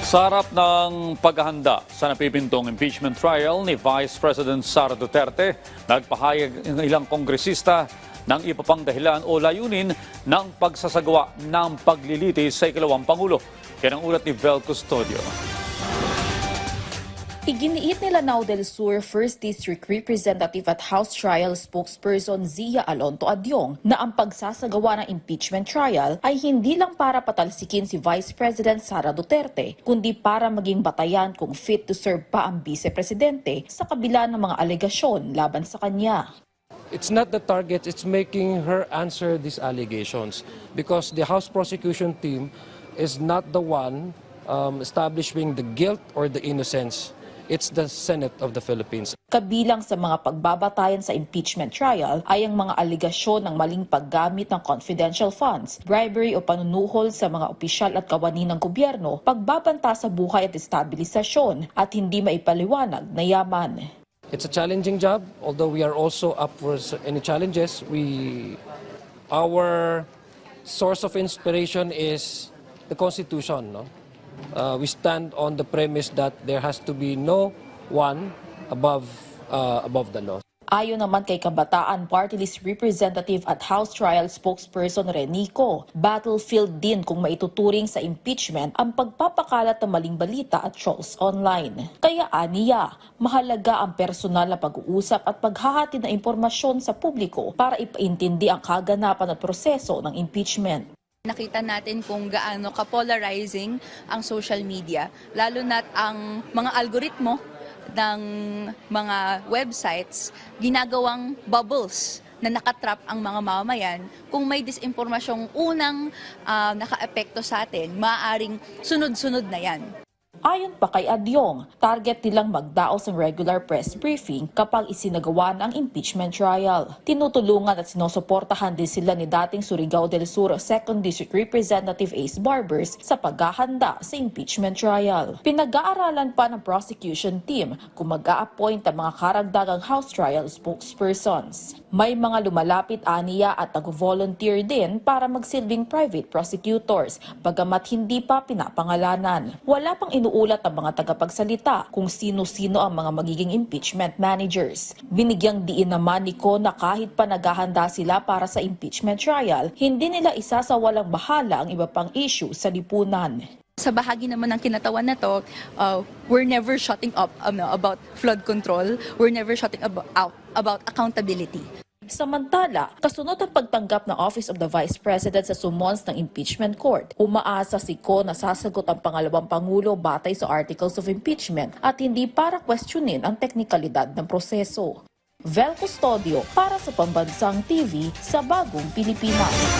Sa harap ng paghahanda sa napipintong impeachment trial ni Vice President Sara Duterte, nagpahayag ng ilang kongresista ng iba pang dahilan o layunin ng pagsasagawa ng paglilitis sa ikalawang Pangulo. Yan ang ulat ni Vel Custodio. Iginiit nila Lanao del Sur 1st District Representative at House Trial Spokesperson Zia Alonto Adyong na ang pagsasagawa ng impeachment trial ay hindi lang para patalsikin si Vice President Sara Duterte, kundi para maging batayan kung fit to serve pa ang Vice-Presidente sa kabila ng mga alegasyon laban sa kanya. It's not the target, it's making her answer these allegations because the House prosecution team is not the one establishing the guilt or the innocence. It's the Senate of the Philippines. Kabilang sa mga pagbabatayan sa impeachment trial ay ang mga aligasyon ng maling paggamit ng confidential funds, bribery o panunuhol sa mga opisyal at kawani ng gobyerno, pagbabanta sa buhay at estabilisasyon at hindi maipaliwanag na yaman. It's a challenging job, although we are also up for any challenges. Our source of inspiration is the Constitution, no? We stand on the premise that there has to be no one above the law. Ayon naman kay Kabataan Party List Representative at House Trial Spokesperson Renico, battlefield din kung maituturing sa impeachment ang pagpapakalat ng maling balita at trolls online. Kaya aniya, mahalaga ang personal na pag-uusap at paghahati ng impormasyon sa publiko para ipaintindi ang kaganapan at proseso ng impeachment. Nakita natin kung gaano ka-polarizing ang social media, lalo na't ang mga algoritmo ng mga websites ginagawang bubbles na nakatrap ang mga mamamayan. Kung may disinformasyong unang nakaapekto sa atin, maaaring sunod-sunod na yan. Ayon pa kay Adyong, target nilang magdaos ng regular press briefing kapag isinagawa ng impeachment trial. Tinutulungan at sinusuportahan din sila ni dating Surigao del Sur 2nd District Representative Ace Barbers sa paghahanda sa impeachment trial. Pinag-aaralan pa ng prosecution team kung mag-a-appoint ang mga karagdagang House Trial spokespersons. May mga lumalapit aniya at nag-volunteer din para magsilbing private prosecutors, bagamat hindi pa pinapangalanan. Wala pang inuulat ang mga tagapagsalita kung sino-sino ang mga magiging impeachment managers. Binigyang diin naman ni Ko na kahit pa naghahanda sila para sa impeachment trial, hindi nila isasawalang bahala ang iba pang issue sa lipunan. Sa bahagi naman ng kinatawan na to, we're never shutting up about flood control. We're never shutting about accountability. Samantala, kasunod ang pagtanggap ng Office of the Vice President sa summons ng impeachment court, umaasa si Ko na sasagot ang pangalawang Pangulo batay sa Articles of Impeachment at hindi para questionin ang teknikalidad ng proseso. Vel Custodio para sa Pambansang TV sa Bagong Pilipinas.